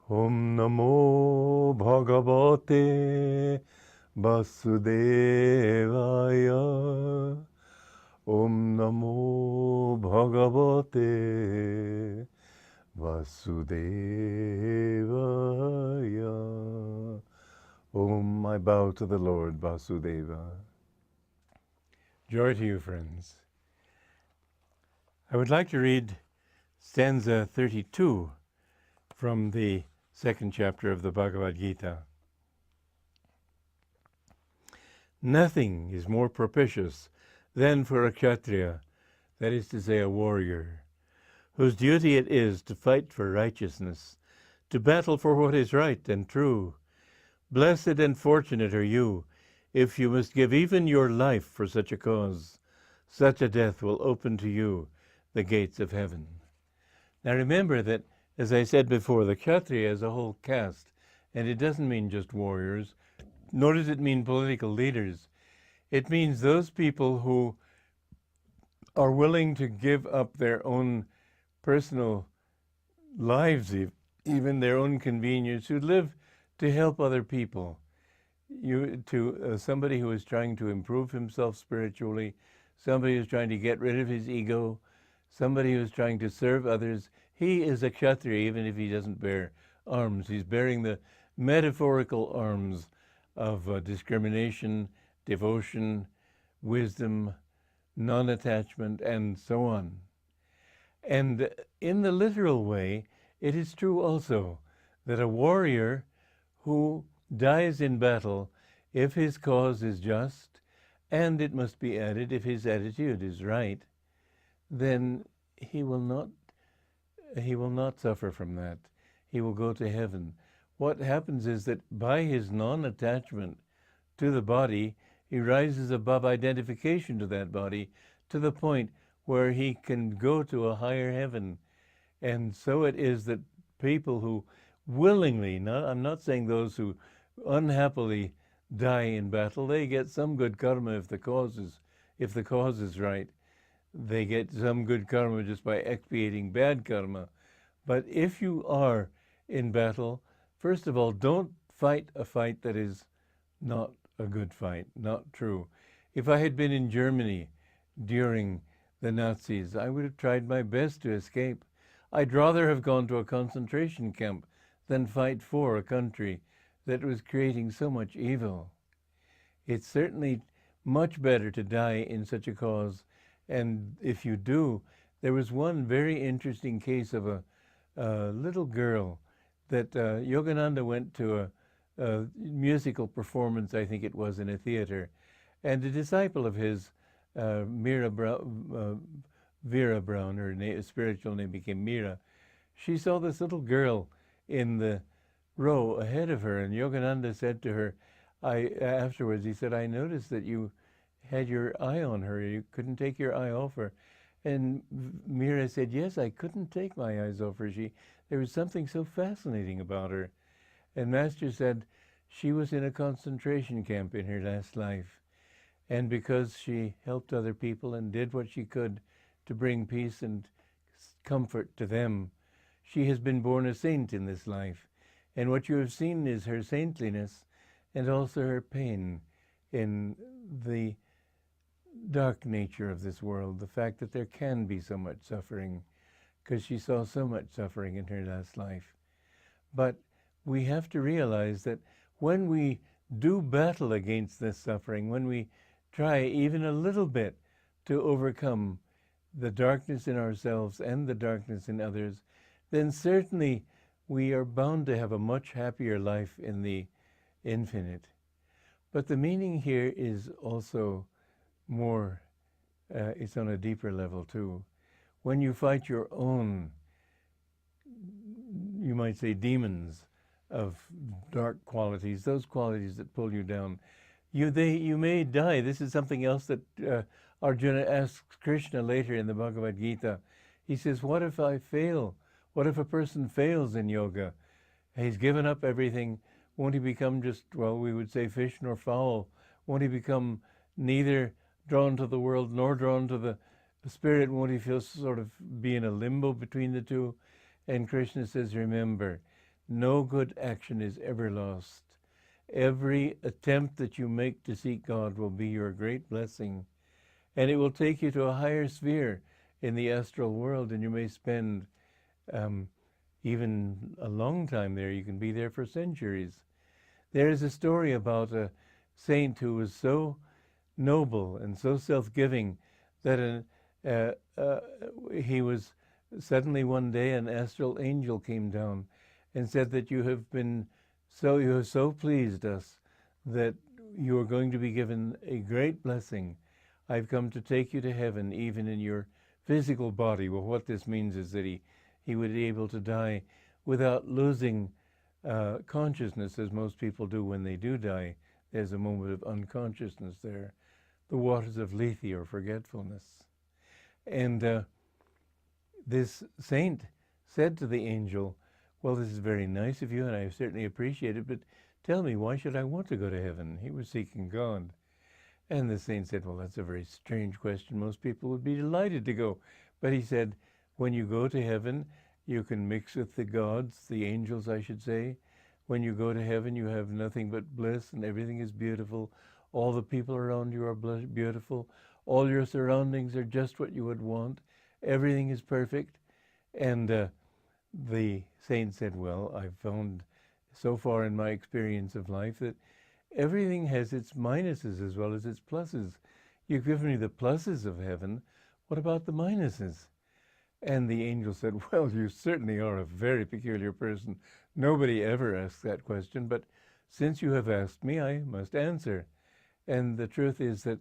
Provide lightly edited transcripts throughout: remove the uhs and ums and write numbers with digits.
Om Namo Bhagavate Vasudevaya. Om Namo Bhagavate Vasudevaya. Om, I bow to the Lord Vasudeva. Joy to you, friends. I would like to read stanza 32 from the second chapter of the Bhagavad Gita. Nothing is more propitious than for a Kshatriya, that is to say a warrior, whose duty it is to fight for righteousness, to battle for what is right and true. Blessed and fortunate are you, if you must give even your life for such a cause. Such a death will open to you the gates of heaven. Now remember that, as I said before, the Kshatriya is a whole caste, and it doesn't mean just warriors, nor does it mean political leaders. It means those people who are willing to give up their own personal lives, even their own convenience, who live to help other people. Somebody who is trying to improve himself spiritually, somebody who's trying to get rid of his ego, somebody who's trying to serve others. He is a Kshatriya, even if he doesn't bear arms. He's bearing the metaphorical arms of discrimination, devotion, wisdom, non-attachment, and so on. And in the literal way, it is true also that a warrior who dies in battle, if his cause is just, and it must be added, if his attitude is right, then he will not suffer from that. He will go to heaven. What happens is that by his non-attachment to the body, he rises above identification to that body to the point where he can go to a higher heaven. And so it is that people who willingly, I'm not saying those who unhappily die in battle, they get some good karma if the cause is right. They get some good karma just by expiating bad karma. But if you are in battle, first of all, don't fight a fight that is not a good fight, not true. If I had been in Germany during the Nazis, I would have tried my best to escape. I'd rather have gone to a concentration camp than fight for a country that was creating so much evil. It's certainly much better to die in such a cause. And if you do, there was one very interesting case of a little girl that Yogananda went to a musical performance, I think it was, in a theater. And a disciple of his, Vera Brown, her spiritual name became Meera, she saw this little girl in the row ahead of her, and Yogananda said to her, afterwards, he said, I noticed that you had your eye on her. You couldn't take your eye off her. And Meera said, yes, I couldn't take my eyes off her. There was something so fascinating about her. And Master said she was in a concentration camp in her last life. And because she helped other people and did what she could to bring peace and comfort to them, she has been born a saint in this life. And what you have seen is her saintliness and also her pain in the dark nature of this world, the fact that there can be so much suffering, because she saw so much suffering in her last life. But we have to realize that when we do battle against this suffering, when we try even a little bit to overcome the darkness in ourselves and the darkness in others, then certainly we are bound to have a much happier life in the infinite. But the meaning here is also more, it's on a deeper level too. When you fight your own, you might say, demons of dark qualities, those qualities that pull you down, you may die. This is something else that Arjuna asks Krishna later in the Bhagavad Gita. He says, what if I fail? What if a person fails in yoga? He's given up everything. Won't he become just, well, we would say fish nor fowl? Won't he become neither drawn to the world nor drawn to the spirit? Won't he feel sort of be in a limbo between the two? And Krishna says, remember, no good action is ever lost. Every attempt that you make to seek God will be your great blessing, and it will take you to a higher sphere in the astral world, and you may spend even a long time there. You can be there for centuries. There is a story about a saint who was so noble and so self-giving that he was suddenly one day an astral angel came down and said that you have so pleased us that you are going to be given a great blessing. I've come to take you to heaven, even in your physical body. Well, what this means is that he would be able to die without losing consciousness, as most people do when they do die. There's a moment of unconsciousness there, the waters of lethe, or forgetfulness. And this saint said to the angel, well, this is very nice of you, and I certainly appreciate it, but tell me, why should I want to go to heaven? He was seeking God. And the saint said, well, that's a very strange question. Most people would be delighted to go. But he said, when you go to heaven, you can mix with the gods, the angels, I should say. When you go to heaven, you have nothing but bliss, and everything is beautiful. All the people around you are beautiful. All your surroundings are just what you would want. Everything is perfect. And the saint said, well, I've found so far in my experience of life that everything has its minuses as well as its pluses. You've given me the pluses of heaven. What about the minuses? And the angel said, well, you certainly are a very peculiar person. Nobody ever asks that question, but since you have asked me, I must answer. And the truth is that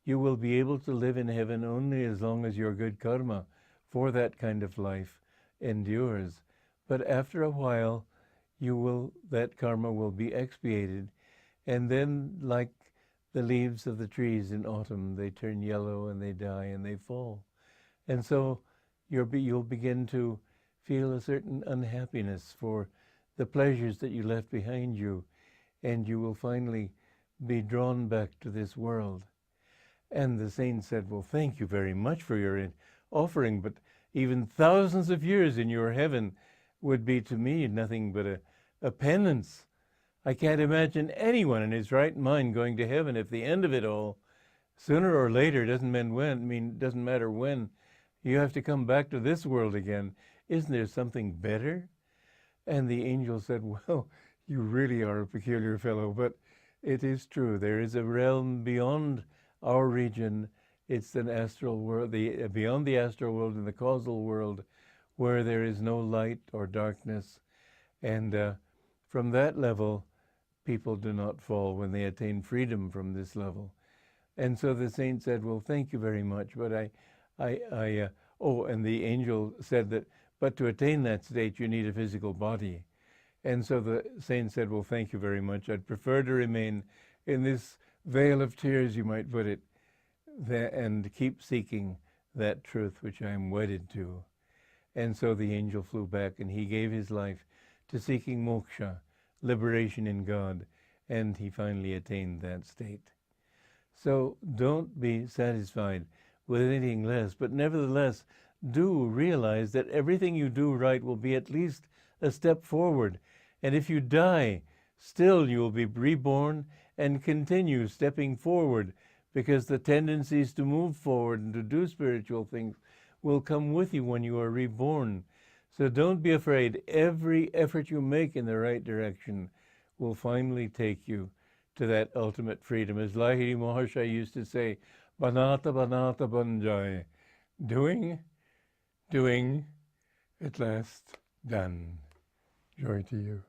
you will be able to live in heaven only as long as your good karma for that kind of life endures. But after a while, that karma will be expiated. And then, like the leaves of the trees in autumn, they turn yellow and they die and they fall. And so you'll begin to feel a certain unhappiness for the pleasures that you left behind you, and you will finally be drawn back to this world. And the saint said, well, thank you very much for your offering, but even thousands of years in your heaven would be to me nothing but a penance. I can't imagine anyone in his right mind going to heaven if the end of it all, sooner or later, doesn't matter when, you have to come back to this world again. Isn't there something better? And the angel said, well, you really are a peculiar fellow, but it is true. There is a realm beyond our region. It's an astral world, beyond the astral world and the causal world, where there is no light or darkness. And from that level, people do not fall when they attain freedom from this level. And so the saint said, well, thank you very much, but and the angel said that, but to attain that state, you need a physical body. And so the saint said, well, thank you very much. I'd prefer to remain in this vale of tears, you might put it, and keep seeking that truth which I am wedded to. And so the angel flew back, and he gave his life to seeking moksha, liberation in God, and he finally attained that state. So don't be satisfied with anything less, but nevertheless, do realize that everything you do right will be at least a step forward. And if you die, still you will be reborn and continue stepping forward, because the tendencies to move forward and to do spiritual things will come with you when you are reborn. So don't be afraid. Every effort you make in the right direction will finally take you to that ultimate freedom. As Lahiri Maharshi used to say, Banata Banata Banjai, doing, at last done. Joy to you.